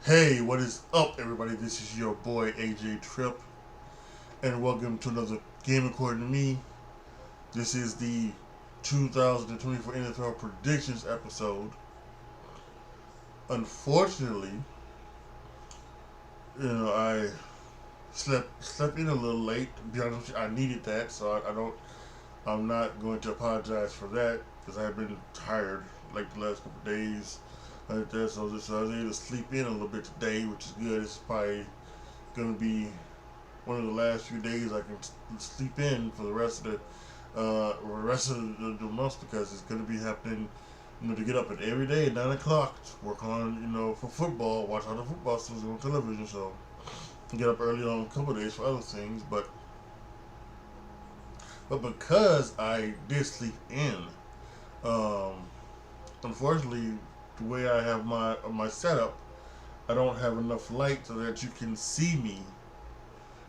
Hey, what is up, everybody? This is your boy AJTRIP, and welcome to another Game According to Me. This is the 2024 NFL Predictions episode. Unfortunately, I slept in a little late. To be honest with you, I needed that, so I'm not going to apologize for that because I've been tired like the last couple of days like that. So I was able to sleep in a little bit today, which is good. It's probably going to be one of the last few days I can sleep in for the rest of the month because it's going to be happening. To get up at every day at 9 o'clock, work on for football, watch all the football stuff on television. So get up early on a couple of days for other things, but because I did sleep in, um, unfortunately, the way I have my setup, I don't have enough light so that you can see me.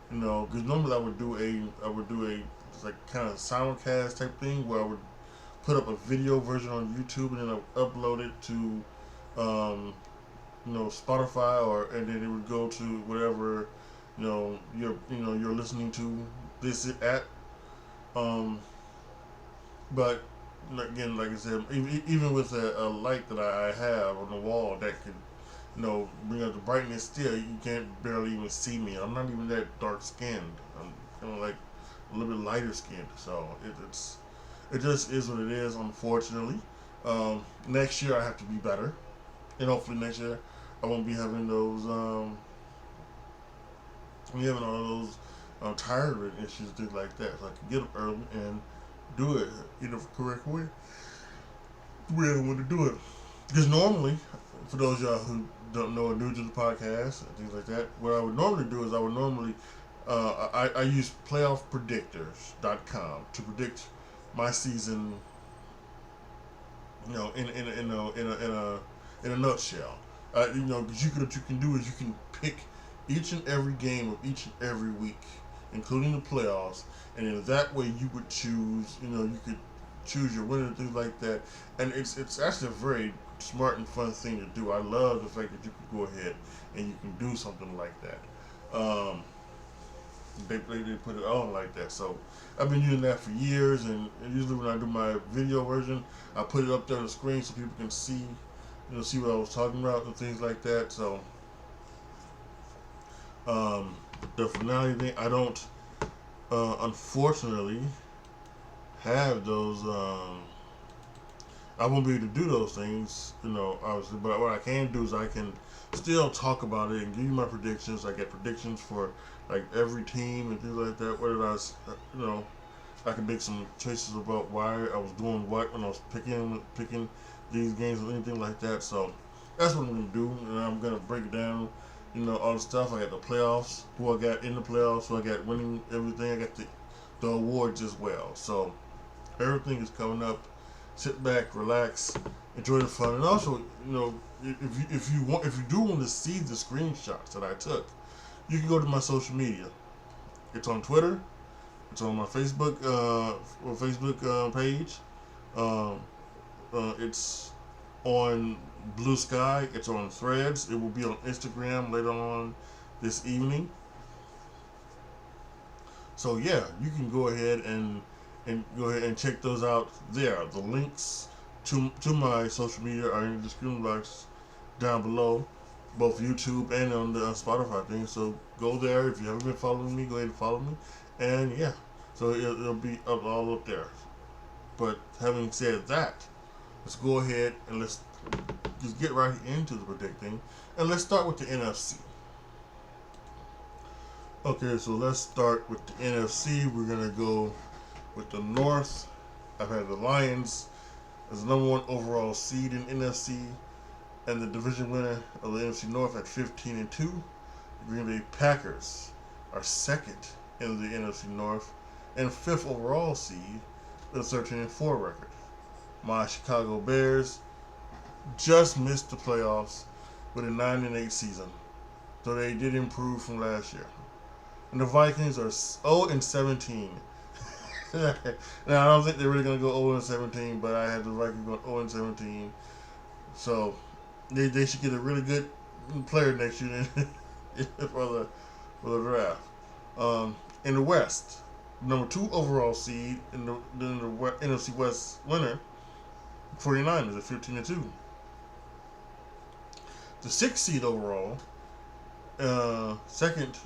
Because normally I would do a like kind of simulcast type thing where I would put up a video version on YouTube and then I would upload it to, Spotify and then it would go to whatever, you're listening to this at, um, but again, like I said, even with a light that I have on the wall that could bring up the brightness, still you can't barely even see me. I'm not even that dark skinned. I'm kind of like a little bit lighter skinned. So it just is what it is. Unfortunately, next year I have to be better, and hopefully next year I won't be having those all those tired issues, things like that. So I can get up early and do it the correct way. The way I want to do it. Because normally, for those of y'all who don't know or new to the podcast and things like that, what I would normally do is I use playoffpredictors.com to predict my season, in a nutshell. Because what you can do is you can pick each and every game of each and every week, including the playoffs, and in that way you would choose. You could choose your winner and things like that, and it's actually a very smart and fun thing to do. I love the fact that you can go ahead and you can do something like that. They put it on like that. So I've been using that for years, and usually when I do my video version, I put it up there on the screen so people can see what I was talking about and things like that. So the finale thing, I don't unfortunately have those. I won't be able to do those things, obviously. But what I can do is I can still talk about it and give you my predictions. I get predictions for like every team and things like that. Whether I can make some choices about why I was doing what when I was picking these games or anything like that. So that's what I'm gonna do, and I'm gonna break down, all the stuff. I got the playoffs, who I got in the playoffs, who I got winning everything. I got the awards as well. So everything is coming up. Sit back, relax, enjoy the fun, and also, if you do want to see the screenshots that I took, you can go to my social media. It's on Twitter. It's on my Facebook page. Um, it's on Blue Sky. It's on Threads. It will be on Instagram later on this evening. So yeah, you can go ahead and check those out there. The links to my social media are in the description box down below, both YouTube and on the Spotify thing. So go there. If you haven't been following me, go ahead and follow me. And yeah, so it'll be all up there. But having said that, let's go ahead and let's just get right into the predicting. And let's start with the NFC. Okay, so let's start with the NFC. We're gonna go with the North. I've had the Lions as the number one overall seed in NFC, and the division winner of the NFC North at 15-2. The Green Bay Packers are second in the NFC North and fifth overall seed with a 13-4 record. My Chicago Bears just missed the playoffs with a 9-8 season, so they did improve from last year. And the Vikings are 0-17. Now I don't think they're really gonna go 0-17, but I had the Vikings going 0-17. So they should get a really good player next year for the draft. In the West, number 2 overall seed in the NFC West winner, 49ers at 15-2. The 6th seed overall, second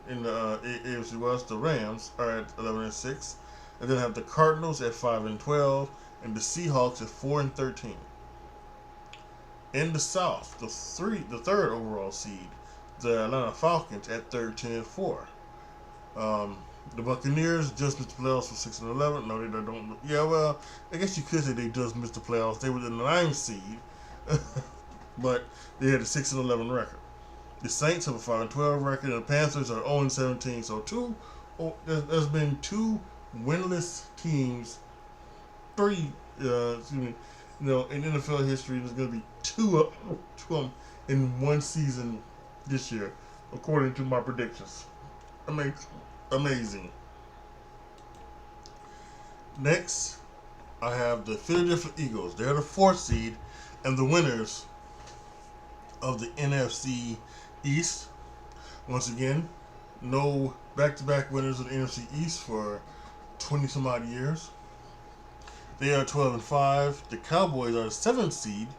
in the AFC West, the Rams are at 11-6, and then have the Cardinals at 5-12, and the Seahawks at 4-13. In the South, the third overall seed, the Atlanta Falcons at 13-4. The Buccaneers just missed the playoffs for 6-11. No, they don't. Yeah, well, I guess you could say they just missed the playoffs. They were the 9th seed, but they had a 6-11 record. The Saints have a 5-12 record, and the Panthers are 0-17. So there's been 2 winless teams, 3. In NFL history, there's going to be 2 of them in one season this year, according to my predictions. Amazing. Next, I have the Philadelphia Eagles. They're the 4th seed and the winners of the NFC East. Once again, no back-to-back winners of the NFC East for 20 some odd years. They are 12-5. The Cowboys are the 7th seed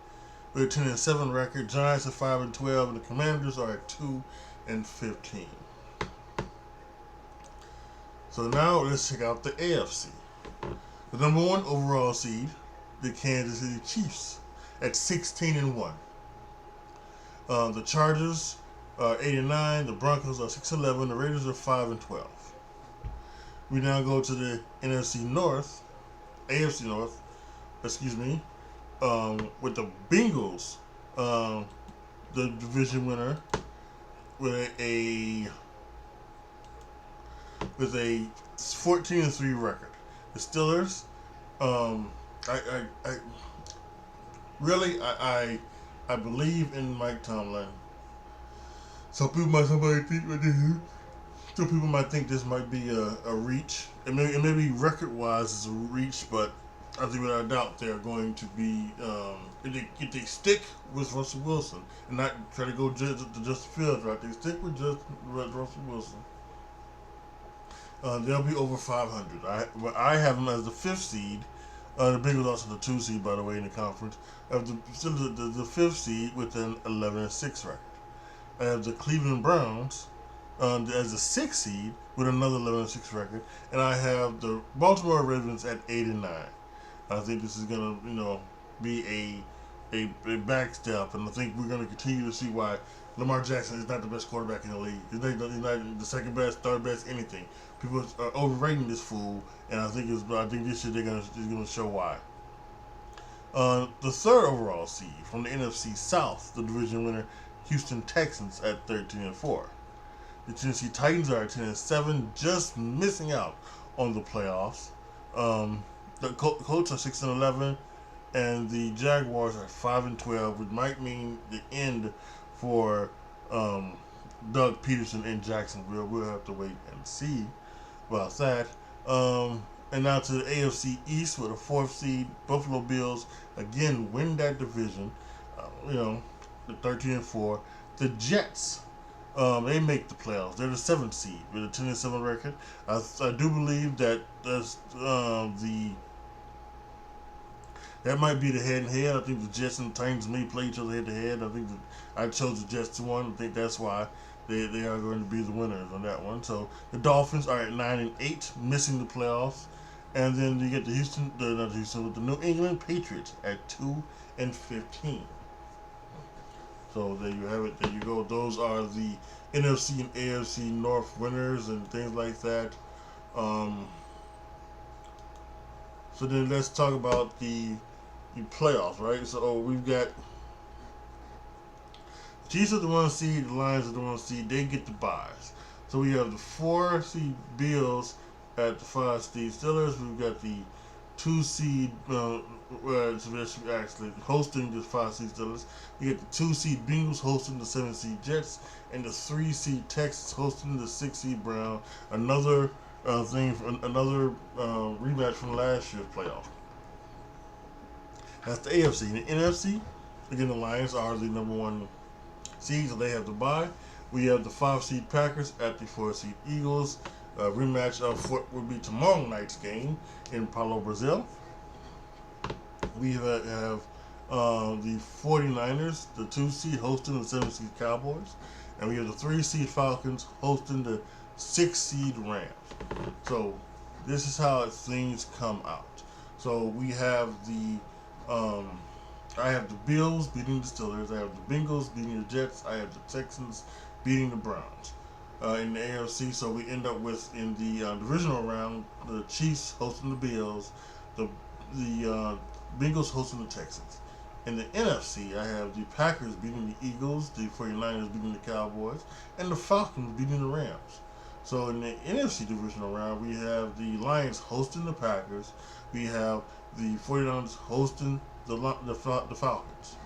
with a 10-7 record. Giants are 5-12, and the Commanders are at 2-15. So now let's check out the AFC. The number 1 overall seed, the Kansas City Chiefs, at 16-1. The Chargers are 8-9. The Broncos are 6-11. The Raiders are 5-12. We now go to the AFC North, with the Bengals, the division winner, with a 14-3 record. The Steelers, I believe in Mike Tomlin. Some people might think this might be a reach. It may be record-wise it's a reach, but I think without a doubt they're going to be, if they stick with Russell Wilson and not try to go to Justin Fields, right? They stick with Russell Wilson. They'll be over 500. I have them as the 5th seed. The Bengals also the 2 seed, by the way, in the conference. I have the 5th seed with an 11-6 record. I have the Cleveland Browns as the 6th seed with another 11-6 record, and I have the Baltimore Ravens at 8-9. I think this is gonna, be a backstep, and I think we're gonna continue to see why Lamar Jackson is not the best quarterback in the league. He's not the second best, third best, anything. People are overrating this fool, and I think this year they're gonna show why. The 3rd overall seed from the NFC South, the division winner, Houston Texans at 13-4. The Tennessee Titans are at 10-7, just missing out on the playoffs. The Colts are 6-11, and the Jaguars are 5-12, which might mean the end for Doug Peterson in Jacksonville. We'll have to wait and see about that. And now to the AFC East with a 4th seed, Buffalo Bills again win that division. The 13-4. The Jets, they make the playoffs. They're the 7th seed with a 10-7 record. I do believe that that might be the head-and-head. I think the Jets and the Titans may play each other head-to-head. I think I chose the Jets to win. I think that's why they are going to be the winners on that one. So the Dolphins are at 9-8, missing the playoffs. And then you get the New England Patriots at 2-15. So there you have it. There you go. Those are the NFC and AFC North winners and things like that. So then let's talk about the playoffs, right? So we've got Chiefs are the 1 seed, the Lions are the 1 seed. They get the byes. So we have the 4 seed Bills at the 5 seed Steelers. We've got the 2 seed actually hosting the 5 seed Steelers. You get the 2 seed Bengals hosting the 7 seed Jets, and the 3 seed Texans hosting the 6 seed Brown. Another rematch from last year's playoff. That's the AFC. In the NFC, again, the Lions are the number 1 seed, so they have to bye. We have the 5 seed Packers at the 4 seed Eagles. Rematch of what will be tomorrow night's game in Paulo, Brazil. We have the 49ers, the 2 seed, hosting the 7 seed Cowboys. And we have the 3 seed Falcons hosting the 6 seed Rams. So this is how things come out. So we have I have the Bills beating the Steelers. I have the Bengals beating the Jets. I have the Texans beating the Browns in the AFC. So we end up with, in the divisional round, the Chiefs hosting the Bills, the Bengals hosting the Texans. In the NFC, I have the Packers beating the Eagles, the 49ers beating the Cowboys, and the Falcons beating the Rams. So in the NFC divisional round, we have the Lions hosting the Packers. We have the 49ers hosting the Falcons.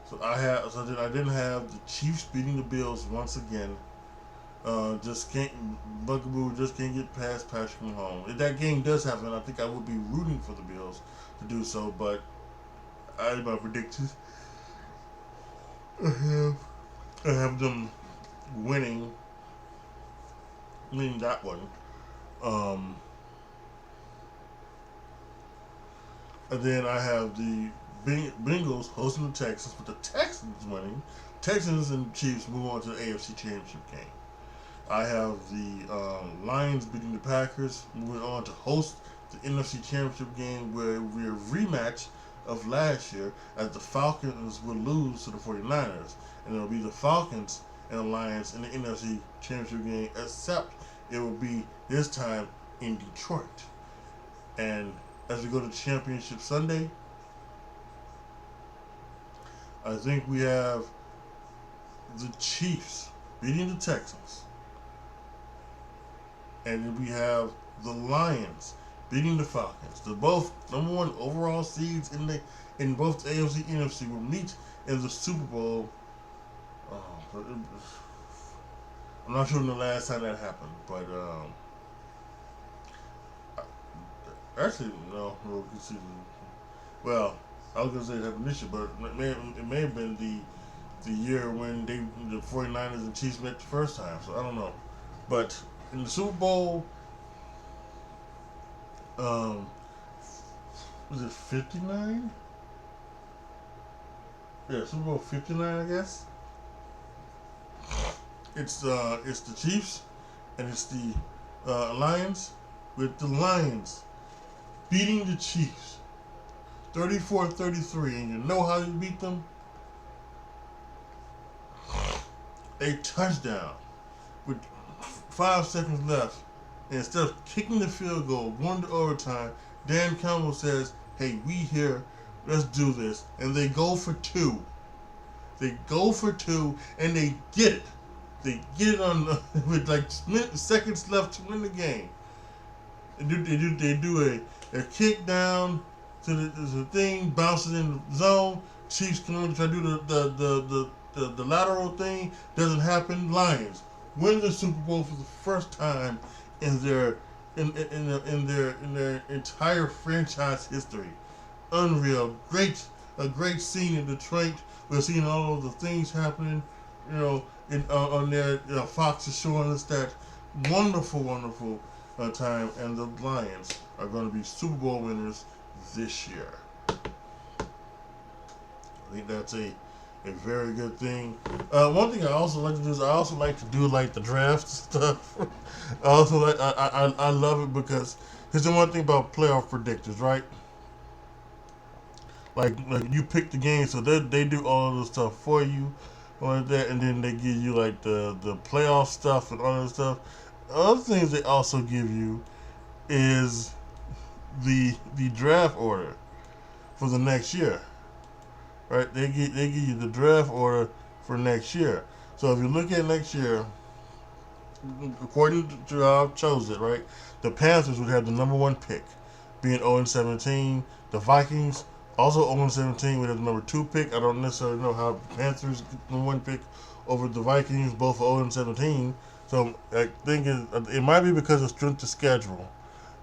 So I didn't have the Chiefs beating the Bills once again. Bugaboo just can't get past Patrick Mahomes. If that game does happen, I think I would be rooting for the Bills to do so, but I have my predictions. I have them winning that one. And then I have the Bengals hosting the Texans, with the Texans winning. Texans and Chiefs move on to the AFC Championship game. I have the Lions beating the Packers, moving on to host the NFC Championship game, where we're a rematch of last year, as the Falcons will lose to the 49ers. And it'll be the Falcons and the Lions in the NFC Championship game, except it will be this time in Detroit. And as we go to Championship Sunday, I think we have the Chiefs beating the Texans. And then we have the Lions beating the Falcons. The both number 1 overall seeds in both the AFC and NFC will meet in the Super Bowl. I'm not sure when the last time that happened, but actually no. Well, I was gonna say it happened this year, but it may have been the year when the 49ers and Chiefs met the first time. So I don't know, but in the Super Bowl, was it 59? Yeah, Super Bowl 59, I guess. It's the Chiefs and it's the Lions, with the Lions beating the Chiefs 34-33, and you know how you beat them? A touchdown with 5 seconds left, and instead of kicking the field goal, going to overtime, Dan Campbell says, "Hey, we here, let's do this," and they go for 2. They go for 2, and they get it. They get it on with like seconds left to win the game. They do a kick down to the thing, bounces in the zone. Chiefs come in to try to do the lateral thing. Doesn't happen. Lions win the Super Bowl for the first time in their entire franchise history. Unreal. A great scene in Detroit. We're seeing all of the things happening, on their Fox is showing us that wonderful time, and the Lions are going to be Super Bowl winners this year. I think that's a very good thing. One thing I also like to do is like the draft stuff. I love it because here's the one thing about playoff predictors, right? Like you pick the game, so they do all of the stuff for you, like that, and then they give you like the playoff stuff and all that stuff. Other things they also give you is the draft order for the next year, right? They give you the draft order for next year. So if you look at next year, according to how I chose it, right, the Panthers would have the number 1 pick, being 0-17. The Vikings also 0-17 would have the number 2 pick. I don't necessarily know how the Panthers get the 1 pick over the Vikings, both 0-17. So I think it might be because of strength of schedule,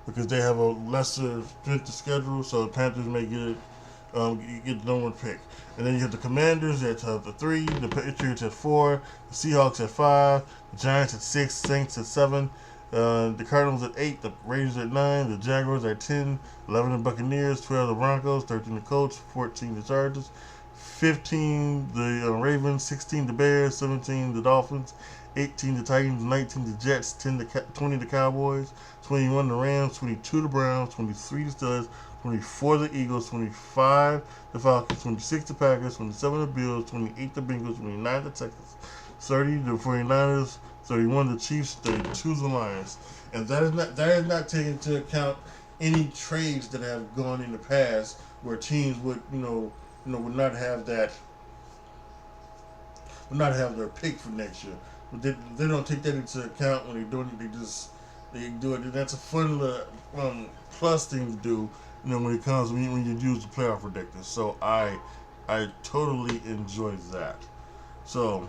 because they have a lesser strength of schedule. So the Panthers may get it You get the number one pick. And then you have the Commanders at the 3, the Patriots at 4, the Seahawks at 5, the Giants at 6, Saints at 7, the Cardinals at 8, the Raiders at 9, the Jaguars at 10, 11 the Buccaneers, 12 the Broncos, 13 the Colts, 14 the Chargers, 15 the Ravens, 16 the Bears, 17 the Dolphins, 18 the Titans, 19 the Jets, 20 the Cowboys, 21 the Rams, 22 the Browns, 23 the Steelers, 24 the Eagles, 25 the Falcons, 26 the Packers, 27 the Bills, 28 the Bengals, 29 the Texans, 30 the 49ers, 31 the Chiefs, 32 the Lions. And that is not taking into account any trades that have gone in the past where teams would would not have their pick for next year. But they don't take that into account when they're doing it. They do it. And that's a fun little plus thing to do. When it comes when you use the playoff predictors. So I totally enjoy that. So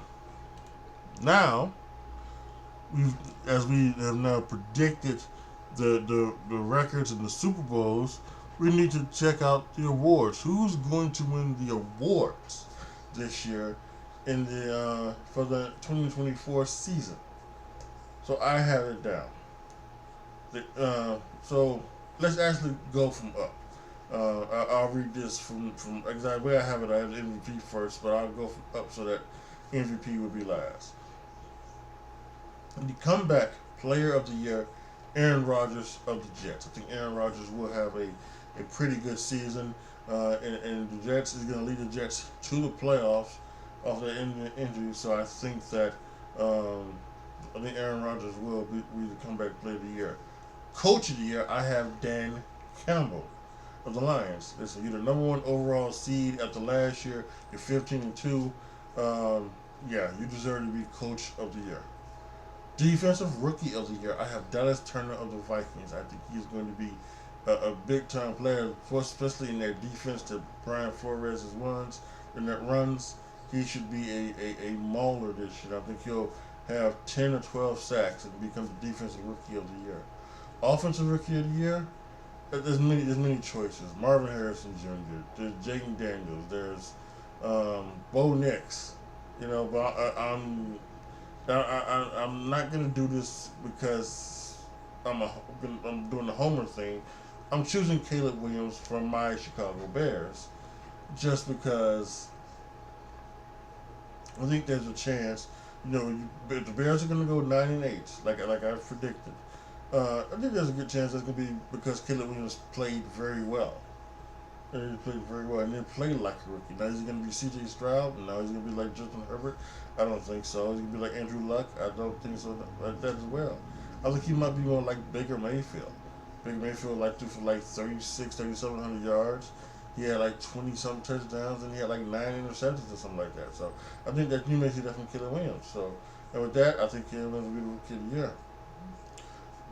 now as we have now predicted the records in the Super Bowls, we need to check out the awards. Who's going to win the awards this year in the for the 2024 season? So I have it down. So let's actually go from up. I'll read this from exactly where I have it. I have the MVP first, but I'll go from up so that MVP will be last. The comeback player of the year, Aaron Rodgers of the Jets. I think Aaron Rodgers will have a pretty good season, and the Jets is going to lead the Jets to the playoffs off the injury. So I think that Aaron Rodgers will be the comeback player of the year. Coach of the year, I have Dan Campbell of the Lions. Listen, you're the number 1 overall seed after last year. You're 15-2. Yeah, you deserve to be coach of the year. Defensive rookie of the year, I have Dallas Turner of the Vikings. I think he's going to be a big time player, especially in their defense that Brian Flores runs. He should be a mauler this year. I think he'll have 10 or 12 sacks and become the defensive rookie of the year. Offensive rookie of the year, there's many choices. Marvin Harrison Jr., there's Jaden Daniels, there's Bo Nix. But I'm not gonna do this because I'm doing the homer thing. I'm choosing Caleb Williams from my Chicago Bears, just because I think there's a chance. If the Bears are gonna go 9-8, like I predicted. I think there's a good chance that's going to be because Caleb Williams played very well. And he played very well, and then played like a rookie. Now he's going to be C.J. Stroud, and now he's going to be like Justin Herbert. I don't think so. He's going to be like Andrew Luck. I don't think so like that as well. I think he might be more like Baker Mayfield. Baker Mayfield threw for 3,700 yards. He had 20-something touchdowns, and he had 9 interceptions or something like that. So I think that you may see that from Caleb Williams. So, and with that, I think Caleb Williams will be the rookie of the year.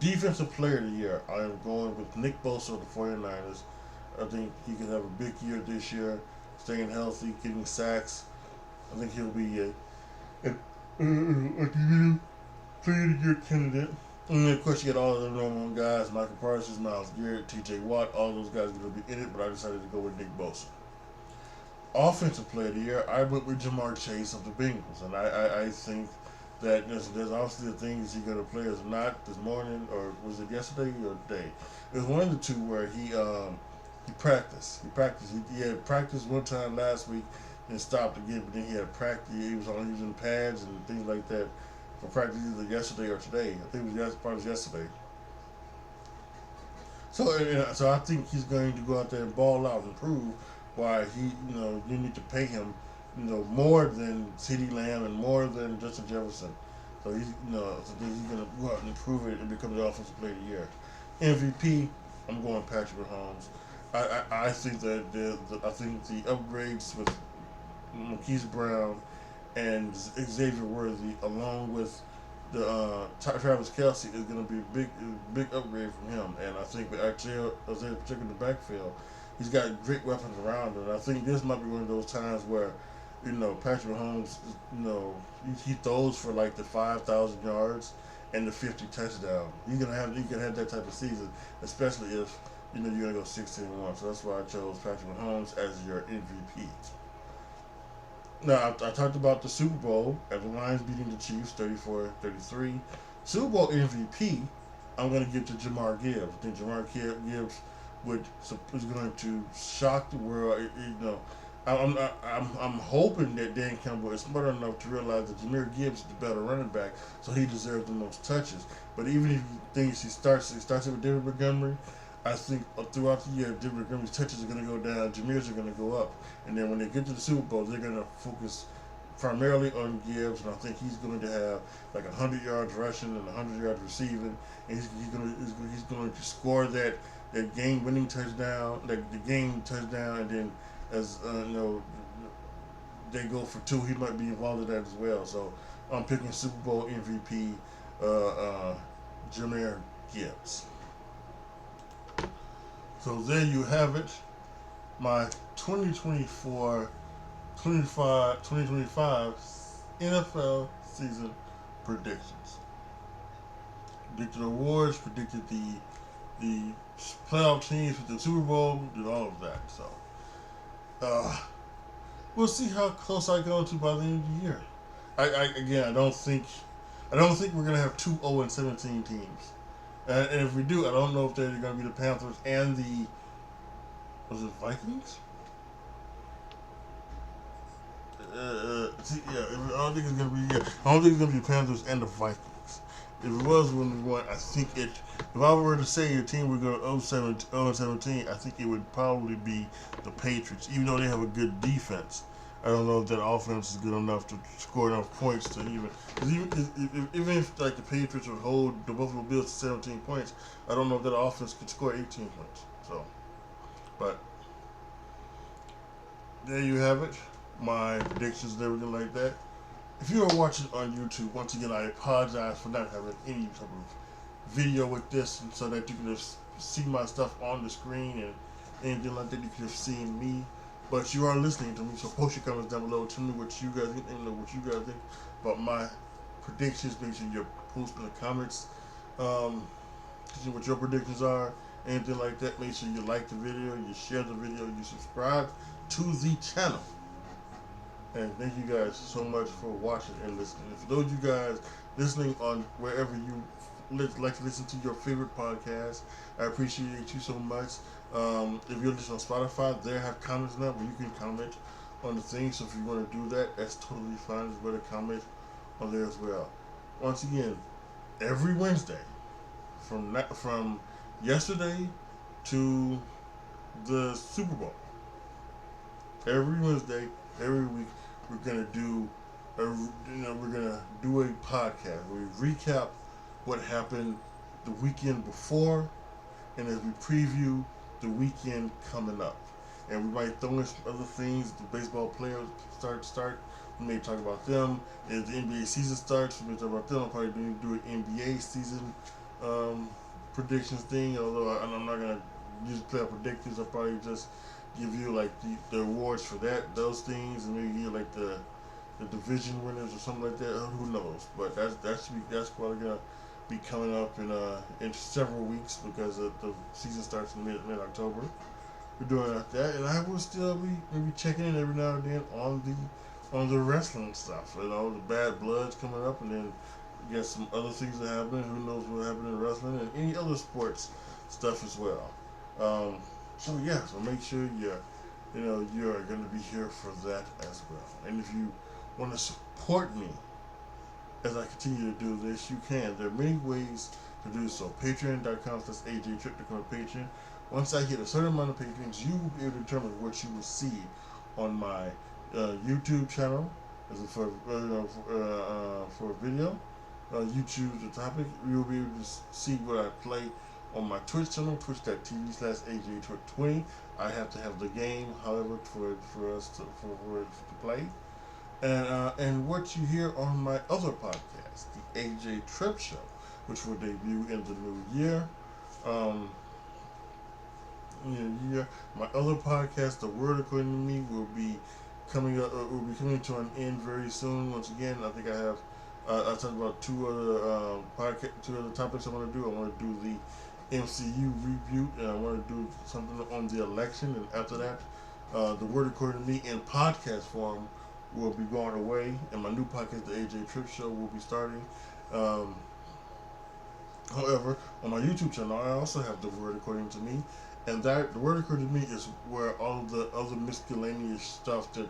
Defensive player of the year, I am going with Nick Bosa of the 49ers. I think he can have a big year this year, staying healthy, getting sacks. I think he'll be a player of the year candidate. And then, of course, you get all the normal guys, Michael Parsons, Myles Garrett, T.J. Watt, all those guys are going to be in it, but I decided to go with Nick Bosa. Offensive player of the year, I went with Jamar Chase of the Bengals, and I think that there's obviously the things he's going to play as not this morning, or was it yesterday or today? It was one of the two where he practiced. He had practiced one time last week and stopped again, but then he had practice. He was using pads and things like that for practice either yesterday or today. I think it was probably yesterday. So I think he's going to go out there and ball out and prove why you need to pay him more than CeeDee Lamb and more than Justin Jefferson. So he's going to go out and prove it and become the offensive player of the year. MVP, I'm going Patrick Mahomes. I think that the upgrades with Marquise Brown and Xavier Worthy, along with the Travis Kelce, is going to be a big upgrade from him. And I think with Isaiah Pacheco in the backfield, he's got great weapons around him. And I think this might be one of those times where Patrick Mahomes, he throws for the 5,000 yards and the 50 touchdown. You can have that type of season, especially if you know you're gonna go 16-1. So that's why I chose Patrick Mahomes as your MVP. Now I talked about the Super Bowl and the Lions beating the Chiefs 34-33. Super Bowl MVP, I'm gonna give to Jamar Gibbs. I think Jamar Gibbs is going to shock the world. You know, I'm hoping that Dan Campbell is smart enough to realize that Jahmyr Gibbs is the better running back, so he deserves the most touches. But even if he thinks he starts it with David Montgomery, I think throughout the year, David Montgomery's touches are going to go down, Jahmyr's are going to go up, and then when they get to the Super Bowl, they're going to focus primarily on Gibbs, and I think he's going to have like 100 yards rushing and 100 yards receiving, and he's going to score that game-winning touchdown, like the game touchdown, and then as you know, they go for two, he might be involved in that as well. So I'm picking Super Bowl MVP Jahmyr Gibbs. So there you have it, my 2025 NFL season predictions. Predicted awards, predicted the playoff teams with the Super Bowl, did all of that. So we'll see how close I go to by the end of the year. I don't think we're gonna have 2-0-17 teams. And if we do, I don't know if they're going to be the Panthers and the Vikings? I don't think it's going to be. I don't think it's going to be the Panthers and the Vikings. If it was when we won, I think it. If I were to say a team would go 0-17, I think it would probably be the Patriots, even though they have a good defense. I don't know if that offense is good enough to score enough points to even if like the Patriots would hold the Buffalo Bills to 17 points, I don't know if that offense could score 18 points. So, but there you have it, my predictions and everything like that. If you are watching on YouTube, once again, I apologize for not having any type of video with this, and so that you can just see my stuff on the screen and anything like that. You can have seen me. But you are listening to me, so post your comments down below. Tell me what you guys think, and what you guys think about my predictions. Make sure you're posting in the comments. What your predictions are, anything like that. Make sure you like the video, you share the video, you subscribe to the channel. And thank you guys so much for watching and listening. And for those of you guys listening on wherever you like to listen to your favorite podcast, I appreciate you so much. If you're listening on Spotify, they have comments now where you can comment on the thing. So if you want to do that, that's totally fine. Just better comment on there as well. Once again, every Wednesday, from yesterday to the Super Bowl, every Wednesday, every week, we're gonna do a podcast where we recap what happened the weekend before, and as we preview the weekend coming up. And we might throw in some other things. The baseball players start. We may talk about them. As the NBA season starts, we may talk about them. I'll probably do an NBA season predictions thing. Although I'm not gonna use player predictors. I'll probably just give you like the awards for those things, and maybe like the division winners or something like that. Who knows? But that's probably gonna be coming up in several weeks, because the season starts in mid-October. We're doing that, and I will still be maybe checking in every now and then on the wrestling stuff. You know, the Bad Blood's coming up, and then we got some other things that happen. Who knows what happened in wrestling and any other sports stuff as well. So make sure you're going to be here for that as well. And if you want to support me as I continue to do this, you can. There are many ways to do so. Patreon.com/AJTRIP to become a patron. Once I hit a certain amount of patrons, you will be able to determine what you will see on my YouTube channel for a video. You choose the topic. You'll be able to see what I play on my Twitch channel, twitch.tv/AJTRIP20. I have to have the game, however, for us to play. And what you hear on my other podcast, the AJTRIP Show, which will debut in the new year. My other podcast, The Word According to Me, will be coming to an end very soon. Once again, I think I have I talked about two other topics I want to do. I want to do MCU review, and I want to do something on the election. And after that, the word according to me in podcast form will be going away, and my new podcast, the AJTRIP Show, will be starting. Um, However, on my YouTube channel, I also have the word according to me, and that the word according to me is where all of the other miscellaneous stuff that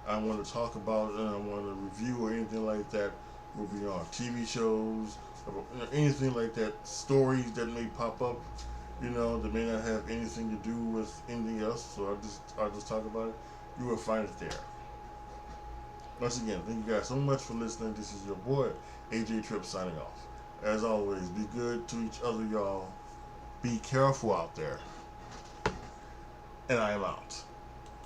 I want to talk about and I want to review or anything like that will be on TV shows, anything like that, stories that may pop up, that may not have anything to do with anything else. So I just talk about it. You will find it there. Once again, thank you guys so much for listening. This is your boy AJ Trip signing off. As always, be good to each other, y'all. Be careful out there. And I am out.